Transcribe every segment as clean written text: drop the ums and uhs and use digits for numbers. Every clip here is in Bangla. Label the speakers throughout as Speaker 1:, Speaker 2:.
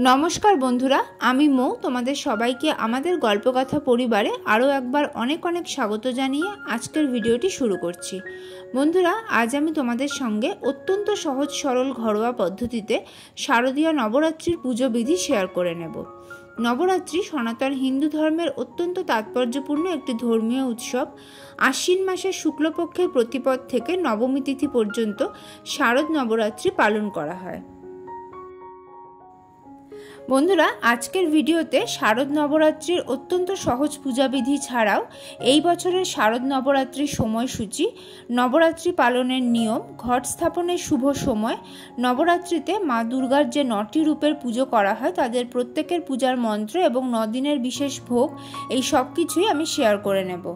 Speaker 1: नमस्कार बंधुरा आमी मौ तोमादेर सबाइके आमादेर गल्पकथा परिवारे आरो एकबार अनेक अनेक स्वागत जानिए आजकेर भिडियोटी शुरू करछि। बंधुरा आज आमी तोमादेर संगे अत्यंत सहज सरल घरोया पद्धतिते शारदीय नवरात्रिर पुजो विधि शेयर करे नेब। नवरात्रि सनातन हिंदू धर्मेर अत्यंत तात्पर्यपूर्ण एकटी धर्मीय उत्सव। आश्विन मासेर शुक्लपक्षेर प्रतिपद थेके नवमी तिथि पर्यन्त शारद नवरात्रि पालन करा हय। बंधुरा आजकेर भिडियोते शारद नवरात्रिर अत्यंत सहज पूजा विधि छाड़ाओ एई बछरेर शारद नवरात्रिर समयसूची, नवरात्रि पालनेर नियम, घट स्थापनेर शुभ समय, नवरात्रिते मा दुर्गार जे 9टी रूपेर पुजो करा हय तादेर प्रत्येकेर पूजार मंत्र एबं 9 दिनेर विशेष भोग एई सबकिछुई आमि शेयर करे नेब।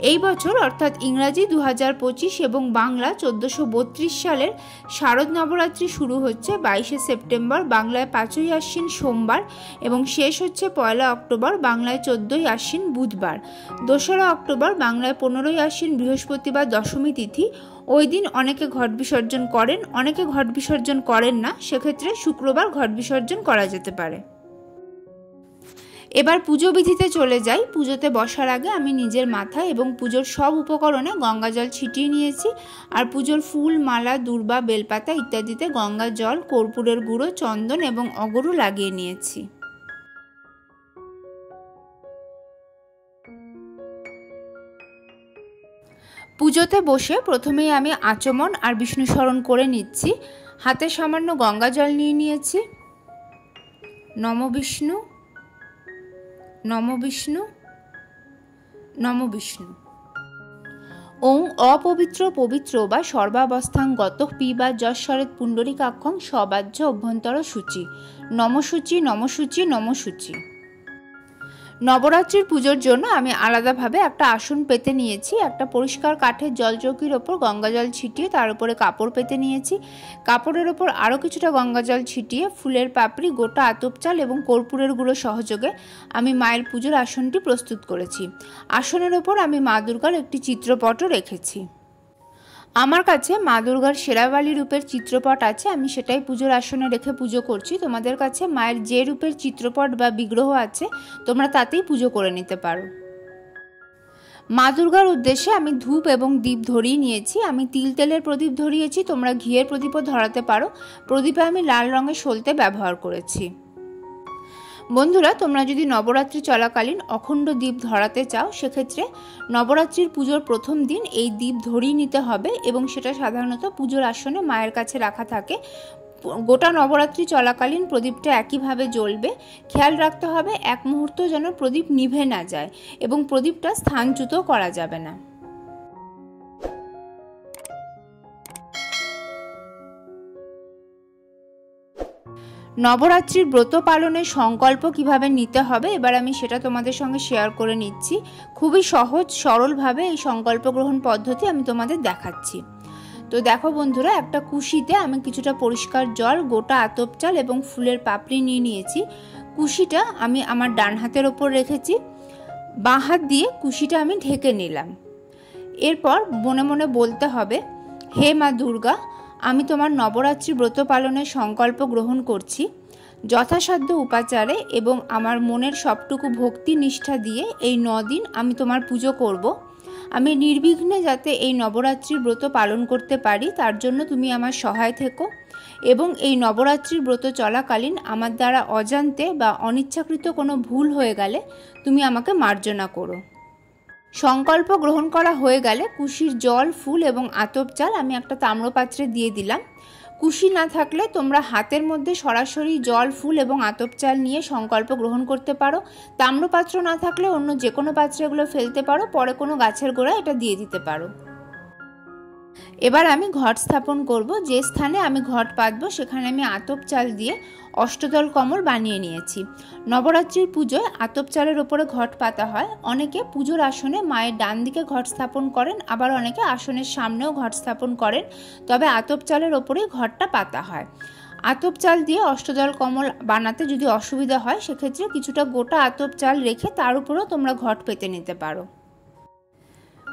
Speaker 1: এই বছর অর্থাৎ ইংরাজি 2025 এবং বাংলা 1432 সালের শারদ নবরাত্রি শুরু হচ্ছে 22শে সেপ্টেম্বর বাংলায় 5ই আশ্বিন সোমবার এবং শেষ হচ্ছে 1 অক্টোবর বাংলায় 14ই আশ্বিন বুধবার। 2 অক্টোবর বাংলায় 15ই আশ্বিন বৃহস্পতিবার দশমী তিথি। ওই দিন অনেকে ঘট বিসর্জন করেন, অনেকে ঘট বিসর্জন করেন না, সেক্ষেত্রে শুক্রবার ঘট বিসর্জন করা যেতে পারে। এবার পুজো বিধিতে চলে যাই। পুজোতে বসার আগে আমি নিজের মাথায় এবং পুজোর সব উপকরণে গঙ্গা জল ছিটিয়ে নিয়েছি। আর পুজোর ফুল, মালা, দূর্বা, বেলপাতা ইত্যাদিতে গঙ্গা জল, কর্পূরের গুঁড়ো, চন্দন এবং অগরু লাগিয়ে নিয়েছি। পুজোতে বসে প্রথমেই আমি আচমন আর বিষ্ণু স্মরণ করে নিচ্ছি। হাতে সামান্য গঙ্গা জল নিয়ে নিয়েছি। নম বিষ্ণু নম বিষ্ণু নম বিষ্ণু। ওং অপবিত্র পবিত্র বা সর্বাবস্থাং গত পিবা যশ্বরেত পুণ্ডরীকাক্ষং সবাহ্য অভ্যন্তর সূচি নমসূচি নমসূচি নমসূচি। নবরাত্রির পুজোর জন্য আমি আলাদাভাবে একটা আসন পেতে নিয়েছি। একটা পরিষ্কার কাঠের জলচৌকির ওপর গঙ্গা জল ছিটিয়ে তার উপরে কাপড় পেতে নিয়েছি। কাপড়ের ওপর আরও কিছুটা গঙ্গা জল ছিটিয়ে ফুলের পাপড়ি, গোটা আতপ চাল এবং কর্পূরের গুঁড়ো সহযোগে আমি মায়ের পুজোর আসনটি প্রস্তুত করেছি। আসনের ওপর আমি মা দুর্গার একটি চিত্রপটও রেখেছি। আমার কাছে মা দুর্গার শেরাবালি রূপের চিত্রপট আছে, আমি সেটাই পুজোর আসনে রেখে পুজো করছি। তোমাদের কাছে মায়ের যে রূপের চিত্রপট বা বিগ্রহ আছে তোমরা তাতেই পুজো করে নিতে পারো। মা দুর্গার উদ্দেশ্যে আমি ধূপ এবং দীপ ধরিয়ে নিয়েছি। আমি তিল তেলের প্রদীপ ধরিয়েছি, তোমরা ঘিয়ের প্রদীপও ধরাতে পারো। প্রদীপে আমি লাল রঙের সলতে ব্যবহার করেছি। বন্ধুরা, তোমরা যদি নবরাত্রি চলাকালীন অখণ্ড দ্বীপ ধরাতে চাও সেক্ষেত্রে নবরাত্রির পুজোর প্রথম দিন এই দ্বীপ ধরিয়ে নিতে হবে এবং সেটা সাধারণত পুজোর আসনে মায়ের কাছে রাখা থাকে। গোটা নবরাত্রি চলাকালীন প্রদীপটা একইভাবে জ্বলবে। খেয়াল রাখতে হবে এক মুহূর্ত যেন প্রদীপ নিভে না যায় এবং প্রদীপটা স্থানচ্যুত করা যাবে না। নবরাত্রির ব্রত পালনের সংকল্প কিভাবে নিতে হবে এবার আমি সেটা তোমাদের সঙ্গে শেয়ার করে নিচ্ছি। খুবই সহজ সরলভাবে এই সংকল্প গ্রহণ পদ্ধতি আমি তোমাদের দেখাচ্ছি। তো দেখো বন্ধুরা, একটা কুশিতে আমি কিছুটা পরিষ্কার জল, গোটা আতপ চাল এবং ফুলের পাপড়ি নিয়ে নিয়েছি। কুশিটা আমি আমার ডান হাতের ওপর রেখেছি, বাঁ হাত দিয়ে কুশিটা আমি ঢেকে নিলাম। এরপর মনে মনে বলতে হবে, হে মা দুর্গা, আমি তোমার নবরাত্রি ব্রত পালনের সংকল্প গ্রহণ করছি। যথাসাধ্য উপাচারে এবং আমার মনের সবটুকু ভক্তি নিষ্ঠা দিয়ে এই 9 দিন আমি তোমার পুজো করব। আমি নির্বিঘ্নে যাতে এই নবরাত্রির ব্রত পালন করতে পারি তার জন্য তুমি আমার সহায় থেকো এবং এই নবরাত্রির ব্রত চলাকালীন আমার দ্বারা অজান্তে বা অনিচ্ছাকৃত কোনো ভুল হয়ে গেলে তুমি আমাকে মার্জনা করো। সংকল্প গ্রহণ করা হয়ে গেলে কুশির জল, ফুল এবং আতপ চাল আমি একটা তাম্রপাত্রে দিয়ে দিলাম। কুশি না থাকলে তোমরা হাতের মধ্যে সরাসরি জল, ফুল এবং আতপ চাল নিয়ে সংকল্প গ্রহণ করতে পারো। তাম্রপাত্র না থাকলে অন্য যে কোনো পাত্রে এগুলো ফেলতে পারো, পরে কোনো গাছের গোড়ায় এটা দিয়ে দিতে পারো। এবার আমি ঘট স্থাপন করব। যে স্থানে আমি ঘট পাতবো সেখানে আমি আতপ চাল দিয়ে অষ্টদল কমল বানিয়ে নিয়েছি। নবরাত্রির পুজোয় আতপ চালের ওপরে ঘট পাতা হয়। অনেকে পুজোর আসনে মায়ের ডান দিকে ঘট স্থাপন করেন, আবার অনেকে আসনের সামনেও ঘট স্থাপন করেন, তবে আতপ চালের ওপরেই ঘটটা পাতা হয়। আতপ চাল দিয়ে অষ্টদল কমল বানাতে যদি অসুবিধা হয় সেক্ষেত্রে কিছুটা গোটা আতপ চাল রেখে তার উপরেও তোমরা ঘট পেতে নিতে পারো।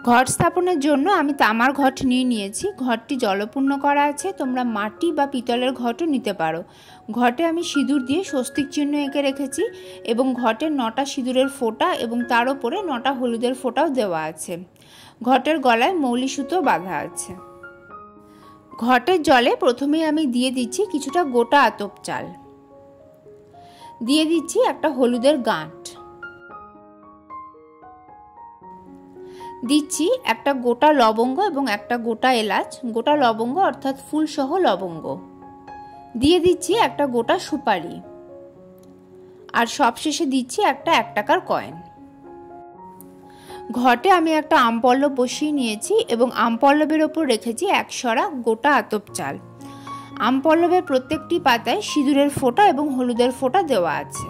Speaker 1: ঘট স্থাপনের জন্য আমি তামার ঘট নিয়ে নিয়েছি। ঘটটি জলপূর্ণ করা আছে, তোমরা মাটি বা পিতলের ঘটও নিতে পারো। ঘটে আমি সিঁদুর দিয়ে স্বস্তিক চিহ্ন এঁকে রেখেছি এবং ঘটের 9টা সিঁদুরের ফোঁটা এবং তার উপরে 9টা হলুদের ফোঁটাও দেওয়া আছে। ঘটের গলায় মৌলি সুতো বাঁধা আছে। ঘটের জলে প্রথমেই আমি দিয়ে দিচ্ছি কিছুটা গোটা আতপ চাল, দিয়ে দিচ্ছি একটা হলুদের গাঁট, দিচ্ছি একটা গোটা লবঙ্গ এবং একটা গোটা এলাচ, গোটা লবঙ্গ অর্থাৎ ফুলসহ লবঙ্গ, দিয়ে দিচ্ছি একটা গোটা সুপারি, আর সবশেষে দিচ্ছি একটা 1 টাকার কয়েন। ঘটে আমি একটা আমপল্লব বসিয়ে নিয়েছি এবং আমপল্লবের ওপর রেখেছি 1 সরা গোটা আতপ চাল। আমপল্লবের প্রত্যেকটি পাতায় সিঁদুরের ফোঁটা এবং হলুদের ফোঁটা দেওয়া আছে।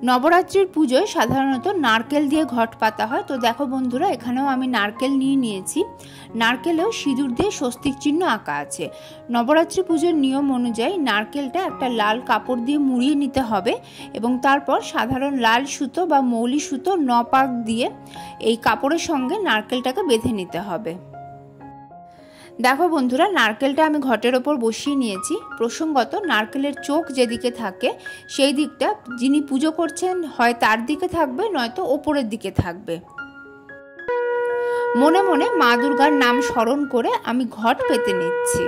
Speaker 1: নবরাত্রির পুজোয় সাধারণত নারকেল দিয়ে ঘট পাতা হয়। তো দেখো বন্ধুরা, এখানেও আমি নারকেল নিয়ে নিয়েছি। নারকেলেও সিঁদুর দিয়ে স্বস্তিক চিহ্ন আঁকা আছে। নবরাত্রি পুজোর নিয়ম অনুযায়ী নারকেলটা একটা লাল কাপড় দিয়ে মুড়িয়ে নিতে হবে এবং তারপর সাধারণ লাল সুতো বা মৌলি সুতো 9 পাক দিয়ে এই কাপড়ের সঙ্গে নারকেলটাকে বেঁধে নিতে হবে। দেখো বন্ধুরা, নারকেলটা আমি ঘটের ওপর বসিয়ে নিয়েছি। প্রসঙ্গত নারকেলের চোখ যেদিকে থাকে সেই দিকটা যিনি পুজো করছেন হয় তার দিকে থাকবে, নয়তো ওপরের দিকে থাকবে। মনে মনে মা দুর্গার নাম স্মরণ করে আমি ঘট পেতে নিচ্ছি।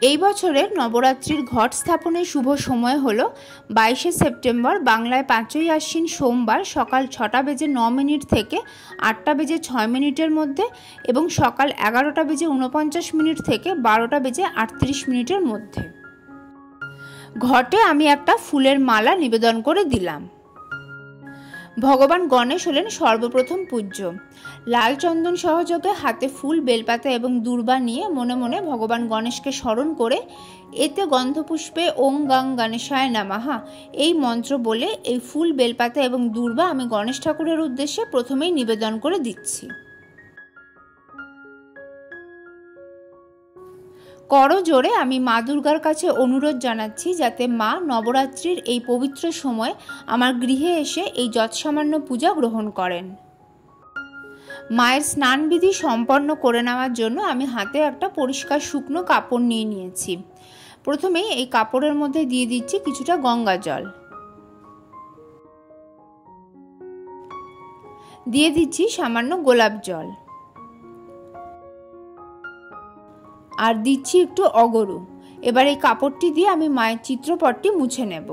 Speaker 1: এই বছরের নবরাত্রির ঘট স্থাপনের শুভ সময় হলো 22শে সেপ্টেম্বর বাংলায় 5ই আশ্বিন সোমবার সকাল 6টা বেজে 9 মিনিট থেকে 8টা বেজে 6 মিনিটের মধ্যে এবং সকাল 11টা বেজে 49 মিনিট থেকে 12টা বেজে 38 মিনিটের মধ্যে। ঘটে আমি একটা ফুলের মালা নিবেদন করে দিলাম। ভগবান গণেশ হলেন সর্বপ্রথম পূজ্য। লাল চন্দন সহযোগে হাতে ফুল, বেলপাতা এবং দূর্বা নিয়ে মনে মনে ভগবান গণেশকে স্মরণ করে এতে গন্ধপুষ্পে ওং গাং গণেশায় নমঃ এই মন্ত্র বলে এই ফুল, বেলপাতা এবং দূর্বা আমি গণেশ ঠাকুরের উদ্দেশ্যে প্রথমেই নিবেদন করে দিচ্ছি। করজোড়ে আমি মা দুর্গার কাছে অনুরোধ জানাচ্ছি যাতে মা নবরাত্রির এই পবিত্র সময় আমার গৃহে এসে এই যৎসামান্য পূজা গ্রহণ করেন। মায়ের স্নানবিধি সম্পন্ন করে নেওয়ার জন্য আমি হাতে একটা পরিষ্কার শুকনো কাপড় নিয়ে নিয়েছি। প্রথমেই এই কাপড়ের মধ্যে দিয়ে দিচ্ছি কিছুটা গঙ্গা জল, দিয়ে দিচ্ছি সামান্য গোলাপ জল, আর দিচ্ছি একটু অগরু। এবার এই কাপড়টি দিয়ে আমি মায়ের চিত্রপটটি মুছে নেব।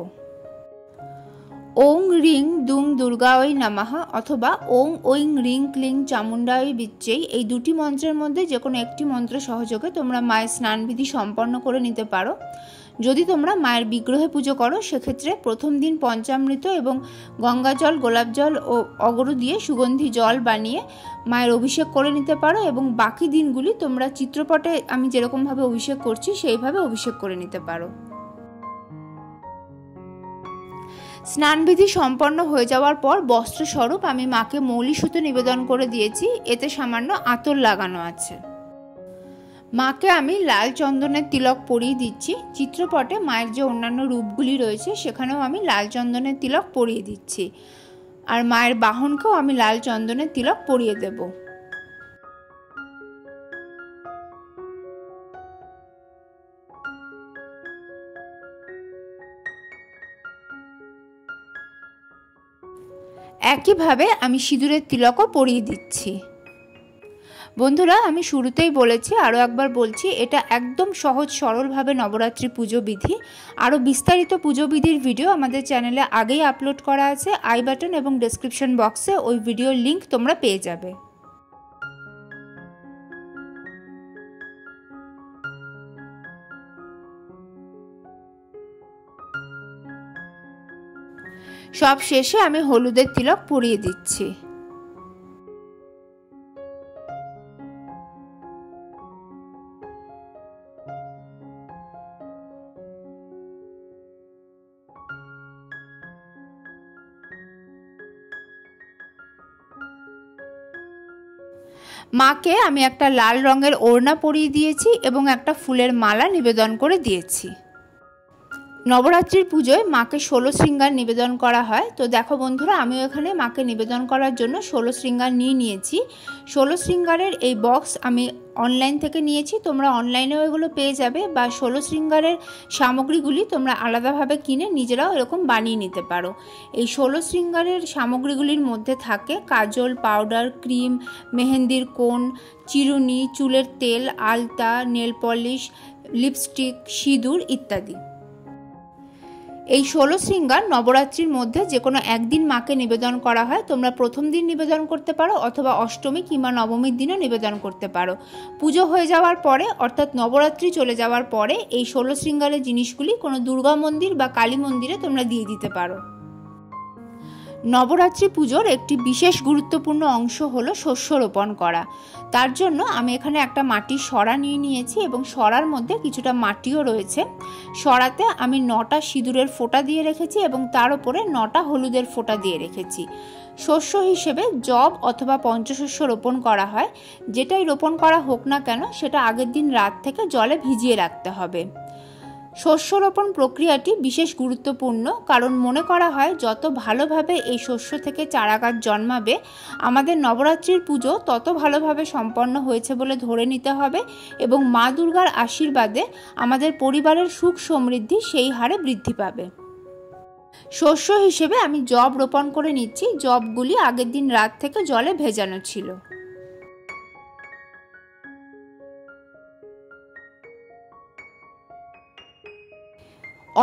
Speaker 1: ওং রিং দুং দুর্গায় নমঃ অথবা ওং ঐং রিং ক্লিং চামুণ্ডায় বিচ্ছেই এই দুটি মন্ত্রের মধ্যে যে কোনো একটি মন্ত্র সহযোগে তোমরা মায়ের স্নানবিধি সম্পন্ন করে নিতে পারো। যদি তোমরা মায়ের বিগ্রহে পুজো করো সেক্ষেত্রে প্রথম দিন পঞ্চামৃত এবং গঙ্গা জল, গোলাপ জল ও অগরু দিয়ে সুগন্ধি জল বানিয়ে মায়ের অভিষেক করে নিতে পারো এবং বাকি দিনগুলি তোমরা চিত্রপটে আমি যেরকমভাবে অভিষেক করছি সেইভাবে অভিষেক করে নিতে পারো। স্নানবিধি সম্পন্ন হয়ে যাওয়ার পর বস্ত্রস্বরূপ আমি মাকে মৌলি সুতো নিবেদন করে দিয়েছি। এতে সামান্য আতর লাগানো আছে। মাকে আমি লাল চন্দনের তিলক পরিয়ে দিচ্ছি। চিত্রপটে মায়ের যে অন্যান্য রূপগুলি রয়েছে সেখানেও আমি লাল চন্দনের তিলক পরিয়ে দিচ্ছি, আর মায়ের বাহনকেও আমি লাল চন্দনের তিলক পরিয়ে দেব। একইভাবে আমি সিঁদুরের তিলকও পরিয়ে দিচ্ছি। বন্ধুরা, আমি শুরুতেই বলেছি, আরও একবার বলছি, এটা একদম সহজ সরলভাবে নবরাত্রি পুজো বিধি। আরও বিস্তারিত পুজো বিধির ভিডিও আমাদের চ্যানেলে আগেই আপলোড করা আছে। আই বাটন এবং ডেসক্রিপশন বক্সে ওই ভিডিওর লিঙ্ক তোমরা পেয়ে যাবে। সব শেষে আমি হলুদের তিলক পরিয়ে দিচ্ছি। মাকে আমি একটা লাল রঙের ওড়না পরিয়ে দিয়েছি এবং একটা ফুলের মালা নিবেদন করে দিয়েছি। নবরাত্রির পুজোয় মাকে 16 শৃঙ্গার নিবেদন করা হয়। তো দেখো বন্ধুরা, আমিও এখানে মাকে নিবেদন করার জন্য 16 শৃঙ্গার নিয়েছি। 16 শৃঙ্গারের এই বক্স আমি অনলাইন থেকে নিয়েছি, তোমরা অনলাইনেও এগুলো পেয়ে যাবে, বা 16 শৃঙ্গারের সামগ্রীগুলি তোমরা আলাদাভাবে কিনে নিজেরাও এরকম বানিয়ে নিতে পারো। এই 16 শৃঙ্গারের সামগ্রীগুলির মধ্যে থাকে কাজল, পাউডার, ক্রিম, মেহেন্দির কোণ, চিরুনি, চুলের তেল, আলতা, নেল পলিশ, লিপস্টিক, সিঁদুর ইত্যাদি। এই 16 শৃঙ্গার নবরাত্রির মধ্যে যে কোনো একদিন মাকে নিবেদন করা হয়। তোমরা প্রথম দিন নিবেদন করতে পারো অথবা অষ্টমী কিংবা নবমীর দিনও নিবেদন করতে পারো। পুজো হয়ে যাওয়ার পরে অর্থাৎ নবরাত্রি চলে যাওয়ার পরে এই 16 শৃঙ্গারের জিনিসগুলি কোনো দুর্গা মন্দির বা কালী মন্দিরে তোমরা দিয়ে দিতে পারো। নবরাত্রি পুজোর একটি বিশেষ গুরুত্বপূর্ণ অংশ হলো শস্য রোপণ করা। তার জন্য আমি এখানে একটা মাটির সরা নিয়েছি এবং সরার মধ্যে কিছুটা মাটিও রয়েছে। সরাতে আমি 9টা সিঁদুরের ফোঁটা দিয়ে রেখেছি এবং তার উপরে 9টা হলুদের ফোঁটা দিয়ে রেখেছি। শস্য হিসেবে জব অথবা পঞ্চশস্য রোপণ করা হয়। যেটাই রোপণ করা হোক না কেন সেটা আগের দিন রাত থেকে জলে ভিজিয়ে রাখতে হবে। শস্য রোপণ প্রক্রিয়াটি বিশেষ গুরুত্বপূর্ণ, কারণ মনে করা হয় যত ভালোভাবে এই শস্য থেকে চারাগাছ জন্মাবে আমাদের নবরাত্রির পুজো তত ভালোভাবে সম্পন্ন হয়েছে বলে ধরে নিতে হবে এবং মা দুর্গার আশীর্বাদে আমাদের পরিবারের সুখ সমৃদ্ধি সেই হারে বৃদ্ধি পাবে। শস্য হিসেবে আমি জব রোপণ করে নিচ্ছি। জবগুলি আগের দিন রাত থেকে জলে ভেজানো ছিল।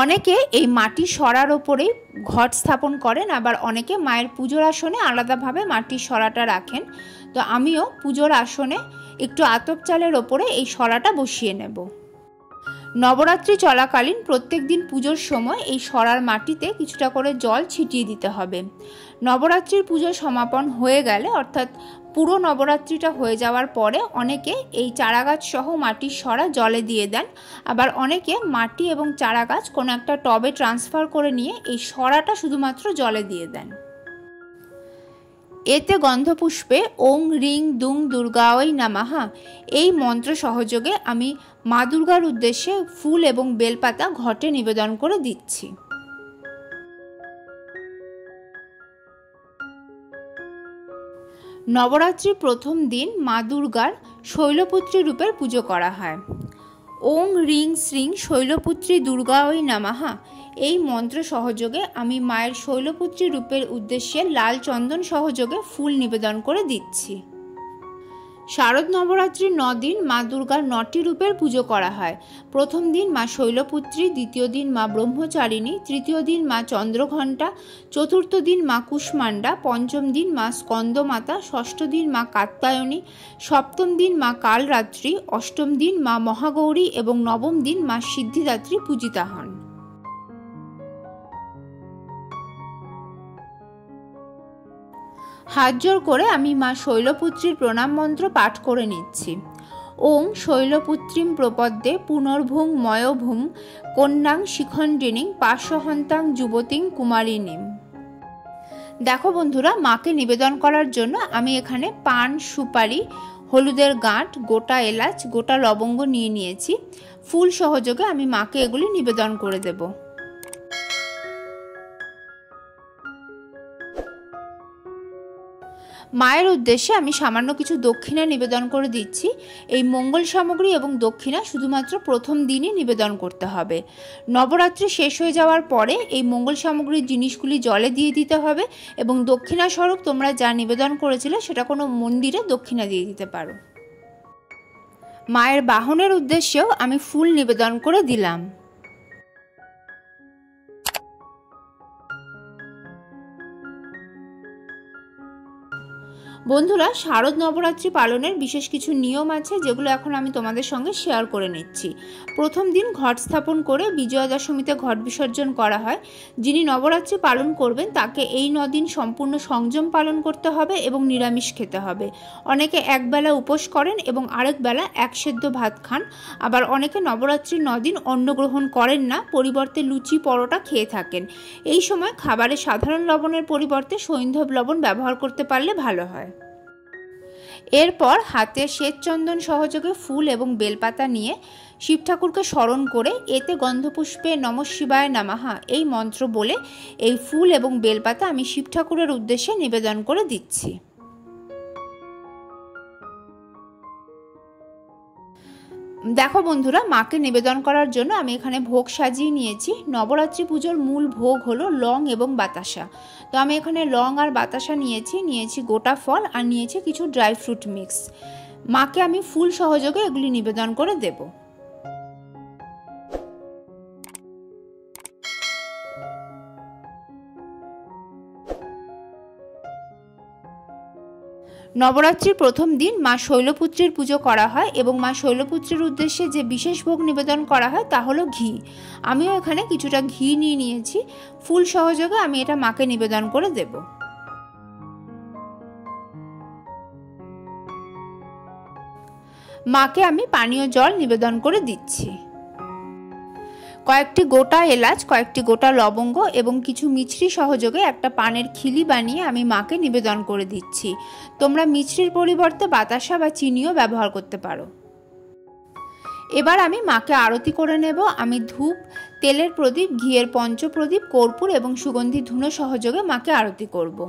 Speaker 1: অনেকে এই মাটির সরার ওপরেই ঘট স্থাপন করেন, আবার অনেকে মায়ের পুজোর আসনে আলাদাভাবে মাটির সরাটা রাখেন। তো আমিও পুজোর আসনে একটু আতপ চালের ওপরে এই সরাটা বসিয়ে নেব। নবরাত্রি চলাকালীন প্রত্যেক দিন পুজোর সময় এই সরার মাটিতে কিছুটা করে জল ছিটিয়ে দিতে হবে। নবরাত্রির পুজো সমাপন হয়ে গেলে অর্থাৎ পুরো নবরাত্রিটা হয়ে যাওয়ার পরে অনেকে এই চারাগাছ সহ মাটির সরা জলে দিয়ে দেন, আবার অনেকে মাটি এবং চারাগাছ কোনো একটা টবে ট্রান্সফার করে নিয়ে এই সরাটা শুধুমাত্র জলে দিয়ে দেন। এতে গন্ধপুষ্পে ওং রিং দুং দুর্গায় নমঃ এই মন্ত্র সহযোগে আমি মা দুর্গার উদ্দেশ্যে ফুল এবং বেলপাতা ঘটে নিবেদন করে দিচ্ছি। নবরাত্রির প্রথম দিন মা দুর্গার শৈলপুত্রী রূপের পুজো করা হয়। ওং রিং শ্রীং শৈলপুত্রী দুর্গায় নমঃ এই মন্ত্র সহযোগে আমি মায়ের শৈলপুত্রী রূপের উদ্দেশ্যে লাল চন্দন সহযোগে ফুল নিবেদন করে দিচ্ছি। শারদ নবরাত্রির 9 দিন মা দুর্গার 9টি রূপের পুজো করা হয়। প্রথম দিন মা শৈলপুত্রী, দ্বিতীয় দিন মা ব্রহ্মচারিণী, তৃতীয় দিন মা চন্দ্রঘণ্টা, চতুর্থ দিন মা কুষ্মাণ্ডা, পঞ্চম দিন মা স্কন্দমাতা, ষষ্ঠ দিন মা কাত্যায়নী, সপ্তম দিন মা কালরাত্রি, অষ্টম দিন মা মহাগৌরী এবং নবম দিন মা সিদ্ধিদাত্রী পূজিতা হন। হাত জোড় করে আমি মা শৈলপুত্রীর প্রণাম মন্ত্র পাঠ করে নিচ্ছি। ওং শৈলপুত্রীম প্রপদ্যে পুনর্ভুং ময়ভূম কন্যাং শিখণ্ডিনীং পার্শ্বহন্তাং যুবতীং কুমারিনীম। দেখো বন্ধুরা, মাকে নিবেদন করার জন্য আমি এখানে পান, সুপারি, হলুদের গাঁট, গোটা এলাচ, গোটা লবঙ্গ নিয়েছি। ফুল সহযোগে আমি মাকে এগুলি নিবেদন করে দেব। মায়ের উদ্দেশ্যে আমি সামান্য কিছু দক্ষিণা নিবেদন করে দিচ্ছি। এই মঙ্গল সামগ্রী এবং দক্ষিণা শুধুমাত্র প্রথম দিনই নিবেদন করতে হবে। নবরাত্রি শেষ হয়ে যাওয়ার পরে এই মঙ্গল সামগ্রীর জিনিসগুলি জলে দিয়ে দিতে হবে এবং দক্ষিণা স্বরূপ তোমরা যা নিবেদন করেছিলে সেটা কোনো মন্দিরে দক্ষিণা দিয়ে দিতে পারো। মায়ের বাহনের উদ্দেশ্যেও আমি ফুল নিবেদন করে দিলাম। বন্ধুরা, শারদ নবরাত্রি পালনের বিশেষ কিছু নিয়ম আছে যেগুলো এখন আমি তোমাদের সঙ্গে শেয়ার করে নিচ্ছি। প্রথম দিন ঘট স্থাপন করে বিজয়া দশমীতে ঘট বিসর্জন করা হয়। যিনি নবরাত্রি পালন করবেন তাকে এই 9 দিন সম্পূর্ণ সংযম পালন করতে হবে এবং নিরামিষ খেতে হবে। অনেকে একবেলা উপোস করেন এবং আরেক বেলা এক সেদ্ধ ভাত খান। আবার অনেকে নবরাত্রির 9 দিন অন্ন গ্রহণ করেন না, পরিবর্তে লুচি পরোটা খেয়ে থাকেন। এই সময় খাবারে সাধারণ লবণের পরিবর্তে সৈন্ধব লবণ ব্যবহার করতে পারলে ভালো হয়। এরপর হাতে শ্বেত চন্দন সহযোগে ফুল এবং বেলপাতা নিয়ে শিব ঠাকুরকে স্মরণ করে এতে গন্ধপুষ্পে নমঃ শিবায় নমঃ এই মন্ত্র বলে এই ফুল এবং বেলপাতা আমি শিব ঠাকুরের উদ্দেশ্যে নিবেদন করে দিচ্ছি। দেখো বন্ধুরা, মাকে নিবেদন করার জন্য আমি এখানে ভোগ সাজিয়ে নিয়েছি। নবরাত্রি পুজোর মূল ভোগ হলো লং এবং বাতাসা। তো আমি এখানে লং আর বাতাসা নিয়েছি গোটা ফল আর নিয়েছি কিছু ড্রাই ফ্রুট মিক্স। মাকে আমি ফুল সহযোগে এগুলি নিবেদন করে দেব। নবরাত্রির প্রথম দিন মা শৈলপুত্রীর পুজো করা হয় এবং মা শৈলপুত্রীর উদ্দেশ্যে যে বিশেষ ভোগ নিবেদন করা হয় তা হলো ঘি। আমিও এখানে কিছুটা ঘি নিয়েছি। ফুল সহযোগে আমি এটা মাকে নিবেদন করে দেব। মাকে আমি পানীয় জল নিবেদন করে দিচ্ছি। কয়েকটি গোটা এলাচ, কয়েকটি গোটা লবঙ্গ এবং কিছু মিছরি সহযোগে একটা পানের খিলি বানিয়ে আমি মাকে নিবেদন করে দিচ্ছি। তোমরা মিছরির পরিবর্তে বাতাসা বা চিনিও ব্যবহার করতে পারো। এবার আমি মাকে আরতি করে নেব। আমি ধূপ, তেলের প্রদীপ, ঘিয়ের পঞ্চপ্রদীপ, কর্পূর এবং সুগন্ধি ধুনো সহযোগে মাকে আরতি করব।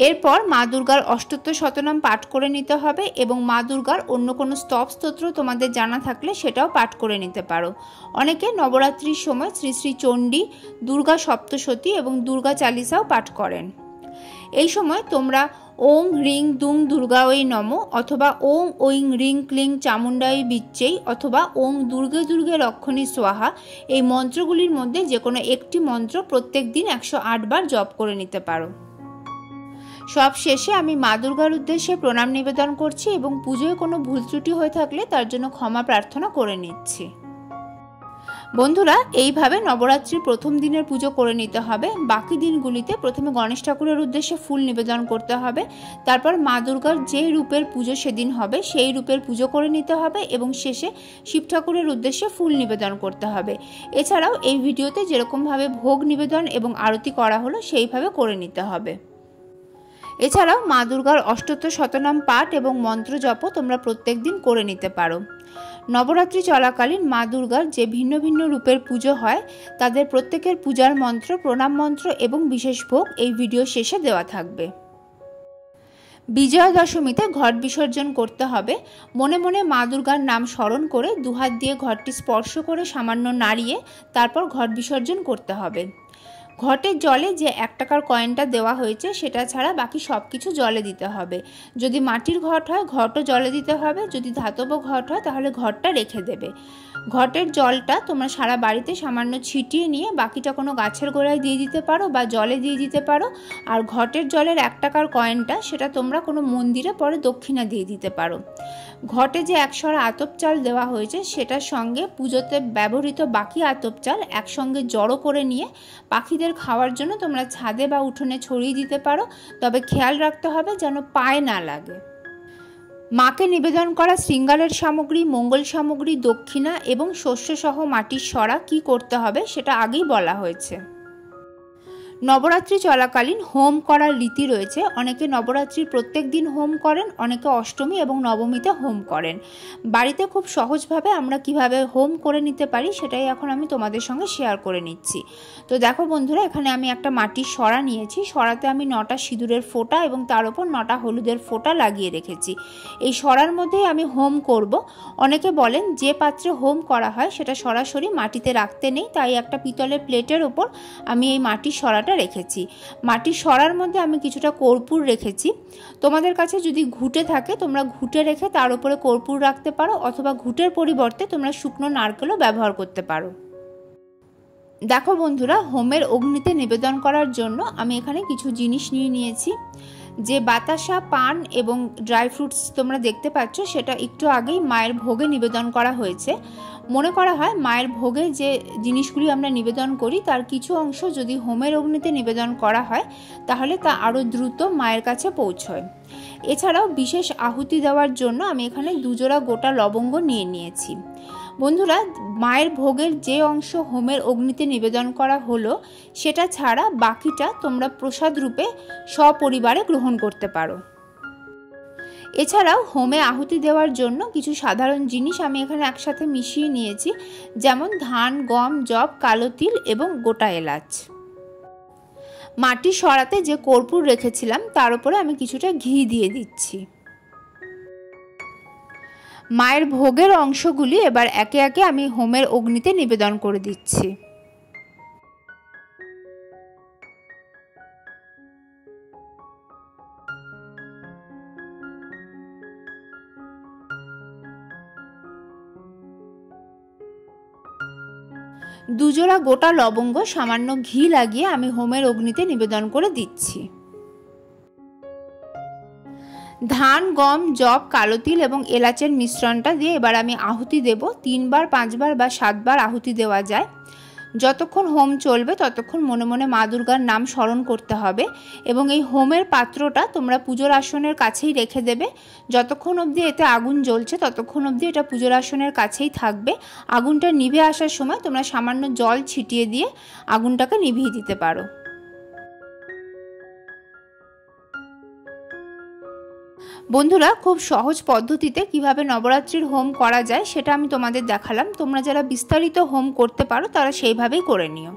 Speaker 1: এরপর মা দুর্গার অষ্টোত্তর শতনাম পাঠ করে নিতে হবে এবং মা দুর্গার অন্য কোনো স্তব স্তোত্র তোমাদের জানা থাকলে সেটাও পাঠ করে নিতে পারো। অনেকে নবরাত্রির সময় শ্রী শ্রী চণ্ডী, দুর্গা সপ্তশতী এবং দুর্গা চালিসাও পাঠ করেন। এই সময় তোমরা ওং হ্রিং দুং দুর্গায় নমঃ অথবা ওং ঐং হ্রিং ক্লিং চামুণ্ডায় বিচ্চেই অথবা ওং দুর্গে দুর্গে রক্ষণী স্বাহা এই মন্ত্রগুলির মধ্যে যে কোনো একটি মন্ত্র প্রত্যেক দিন 108 বার জপ করে নিতে পারো। সব শেষে আমি মা দুর্গার উদ্দেশ্যে প্রণাম নিবেদন করছি এবং পুজোয় কোনো ভুল ত্রুটি হয়ে থাকলে তার জন্য ক্ষমা প্রার্থনা করে নিচ্ছি। বন্ধুরা, এইভাবে নবরাত্রির প্রথম দিনের পুজো করে নিতে হবে। বাকি দিনগুলিতে প্রথমে গণেশ ঠাকুরের উদ্দেশ্যে ফুল নিবেদন করতে হবে, তারপর মা দুর্গার যেই রূপের পুজো সেদিন হবে সেই রূপের পুজো করে নিতে হবে এবং শেষে শিব ঠাকুরের উদ্দেশ্যে ফুল নিবেদন করতে হবে। এছাড়াও এই ভিডিওতে যেরকমভাবে ভোগ নিবেদন এবং আরতি করা হলো সেইভাবে করে নিতে হবে। এছাড়াও মা দুর্গার অষ্টোত্তর শতনাম পাঠ এবং মন্ত্র জপ তোমরা প্রত্যেক দিন করে নিতে পারো। নবরাত্রি চলাকালীন মা দুর্গার যে ভিন্ন ভিন্ন রূপের পুজো হয় তাদের প্রত্যেকের পূজার মন্ত্র, প্রণাম মন্ত্র এবং বিশেষ ভোগ এই ভিডিও শেষে দেওয়া থাকবে। বিজয়া দশমীতে ঘট বিসর্জন করতে হবে। মনে মনে মা দুর্গার নাম স্মরণ করে দুহাত দিয়ে ঘরটি স্পর্শ করে সামান্য নাড়িয়ে তারপর ঘট বিসর্জন করতে হবে। ঘটের জলে যে 1 টাকার কয়েনটা দেওয়া হয়েছে সেটা ছাড়া বাকি সব কিছু জলে দিতে হবে। যদি মাটির ঘট হয় ঘটও জলে দিতে হবে, যদি ধাতব ঘট হয় তাহলে ঘটটা রেখে দেবে। ঘটের জলটা তোমরা সারা বাড়িতে সামান্য ছিটিয়ে নিয়ে বাকিটা কোনো গাছের গোড়ায় দিয়ে দিতে পারো বা জলে দিয়ে দিতে পারো। আর ঘটের জলের 1 টাকার কয়েনটা সেটা তোমরা কোনো মন্দিরে পরে দক্ষিণা দিয়ে দিতে পারো। ঘটে যে 1 সরা আতপ চাল দেওয়া হয়েছে সেটার সঙ্গে পুজোতে ব্যবহৃত বাকি আতপ চাল একসঙ্গে জড়ো করে নিয়ে পাখিদের খাওয়ার জন্য তোমরা ছাদে বা উঠোনে ছড়িয়ে দিতে পারো, তবে খেয়াল রাখতে হবে যেন পায়ে না লাগে। মাকে নিবেদন করা শৃঙ্গারের সামগ্রী, মঙ্গল সামগ্রী, দক্ষিণা এবং শস্যসহ মাটির সরা কি করতে হবে সেটা আগেই বলা হয়েছে। নবরাত্রি চলাকালীন হোম করার রীতি রয়েছে। অনেকে নবরাত্রির প্রত্যেক দিন হোম করেন, অনেকে অষ্টমী এবং নবমীতে হোম করেন। বাড়িতে খুব সহজভাবে আমরা কিভাবে হোম করে নিতে পারি সেটাই এখন আমি তোমাদের সঙ্গে শেয়ার করে নিচ্ছি। তো দেখো বন্ধুরা, এখানে আমি একটা মাটির সরা নিয়েছি। সরাতে আমি 9টা সিঁদুরের ফোঁটা এবং তার উপর 9টা হলুদের ফোঁটা লাগিয়ে রেখেছি। এই সরার মধ্যেই আমি হোম করব। অনেকে বলেন যে পাত্রে হোম করা হয় সেটা সরাসরি মাটিতে রাখতে নেই, তাই একটা পিতলের প্লেটের ওপর আমি এই মাটির সরা রেখেছি। মাটির সরার মধ্যে আমি কিছুটা কর্পূর রেখেছি। তোমাদের কাছে যদি ঘুঁটে থাকে তোমরা ঘুঁটে রেখে তার উপরে কর্পূর রাখতে পারো, অথবা ঘুঁটের পরিবর্তে তোমরা শুকনো নারকেলও ব্যবহার করতে পারো। দেখো বন্ধুরা, হোমের অগ্নিতে নিবেদন করার জন্য আমি এখানে কিছু জিনিস নিয়ে নিয়েছি। যে বাতাসা, পান এবং ড্রাই ফ্রুটস তোমরা দেখতে পাচ্ছ সেটা একটু আগেই মায়ের ভোগে নিবেদন করা হয়েছে। মনে করা হয় মায়ের ভোগে যে জিনিসগুলি আমরা নিবেদন করি তার কিছু অংশ যদি হোমের অগ্নিতে নিবেদন করা হয় তাহলে তা আরও দ্রুত মায়ের কাছে পৌঁছয়। এছাড়াও বিশেষ আহুতি দেওয়ার জন্য আমি এখানে 2 জোড়া গোটা লবঙ্গ নিয়ে নিয়েছি। বন্ধুরা, মায়ের ভোগের যে অংশ হোমের অগ্নিতে নিবেদন করা হলো সেটা ছাড়া বাকিটা তোমরা প্রসাদ রূপে সপরিবারে গ্রহণ করতে পারো। এছাড়াও হোমে আহুতি দেওয়ার জন্য কিছু সাধারণ জিনিস আমি এখানে একসাথে মিশিয়ে নিয়েছি, যেমন ধান, গম, যব, কালো তিল এবং গোটা এলাচ। মাটির সরাতে যে কর্পূর রেখেছিলাম তার উপরে আমি কিছুটা ঘি দিয়ে দিচ্ছি। মায়ের ভোগের অংশগুলি এবার একে একে আমি হোমের অগ্নিতে নিবেদন করে দিচ্ছি। দুজোড়া গোটা লবঙ্গ সামান্য ঘি লাগিয়ে আমি হোমের অগ্নিতে নিবেদন করে দিচ্ছি। ধান, গম, যব, কালো তিল এবং এলাচের মিশ্রণটা দিয়ে এবার আমি আহুতি দেব। 3 বার, 5 বার বা 7 বার আহুতি দেওয়া যায়। যতক্ষণ হোম চলবে ততক্ষণ মনে মনে মা দুর্গার নাম স্মরণ করতে হবে এবং এই হোমের পাত্রটা তোমরা পুজোর আসনের কাছেই রেখে দেবে। যতক্ষণ অবধি এতে আগুন জ্বলছে ততক্ষণ অবধি এটা পুজোর আসনের কাছেই থাকবে। আগুনটা নিভে আসার সময় তোমরা সামান্য জল ছিটিয়ে দিয়ে আগুনটাকে নিভিয়ে দিতে পারো। বন্ধুরা, খুব সহজ পদ্ধতিতে কিভাবে নবরাত্রির হোম করা যায় সেটা আমি তোমাদের দেখালাম। তোমরা যারা বিস্তারিত হোম করতে পারো তারা সেইভাবেই করে নিও।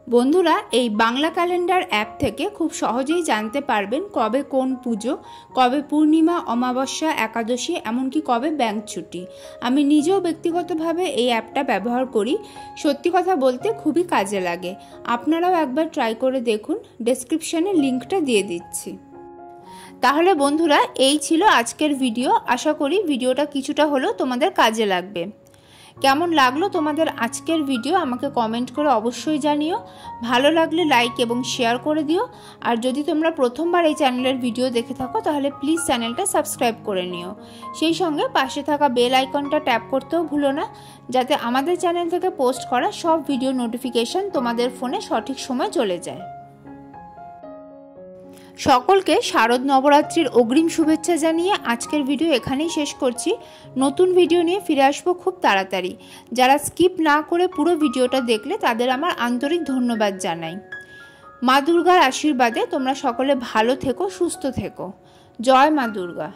Speaker 1: বন্ধুরা, এই বাংলা ক্যালেন্ডার অ্যাপ থেকে খুব সহজেই জানতে পারবেন কবে কোন পুজো, কবে পূর্ণিমা, অমাবস্যা, একাদশী, এমনকি কবে ব্যাংক ছুটি। আমি নিজেও ব্যক্তিগতভাবে এই অ্যাপটা ব্যবহার করি। সত্যি কথা বলতে খুবই কাজে লাগে। আপনারাও একবার ট্রাই করে দেখুন, ডেসক্রিপশনে লিঙ্কটা দিয়ে দিচ্ছি। তাহলে বন্ধুরা, এই ছিল আজকের ভিডিও। আশা করি ভিডিওটা কিছুটা হলেও তোমাদের কাজে লাগবে। কেমন লাগলো তোমাদের আজকের ভিডিও আমাকে কমেন্ট করে অবশ্যই জানিও। ভালো লাগলে লাইক এবং শেয়ার করে দিও। আর যদি তোমরা প্রথমবার এই চ্যানেলের ভিডিও দেখে থাকো তাহলে প্লিজ চ্যানেলটা সাবস্ক্রাইব করে নিও। সেই সঙ্গে পাশে থাকা বেল আইকনটা ট্যাপ করতেও ভুলো না, যাতে আমাদের চ্যানেল থেকে পোস্ট করা সব ভিডিও নোটিফিকেশন তোমাদের ফোনে সঠিক সময় চলে যায়। সকলকে শারদ নবরাত্রির অগ্রিম শুভেচ্ছা জানিয়ে আজকের ভিডিও এখানেই শেষ করছি। নতুন ভিডিও নিয়ে ফিরে আসবো খুব তাড়াতাড়ি। যারা স্কিপ না করে পুরো ভিডিওটা দেখলে তাদের আমার আন্তরিক ধন্যবাদ জানাই। মা দুর্গার আশীর্বাদে তোমরা সকলে ভালো থেকো, সুস্থ থেকো। জয় মা দুর্গা।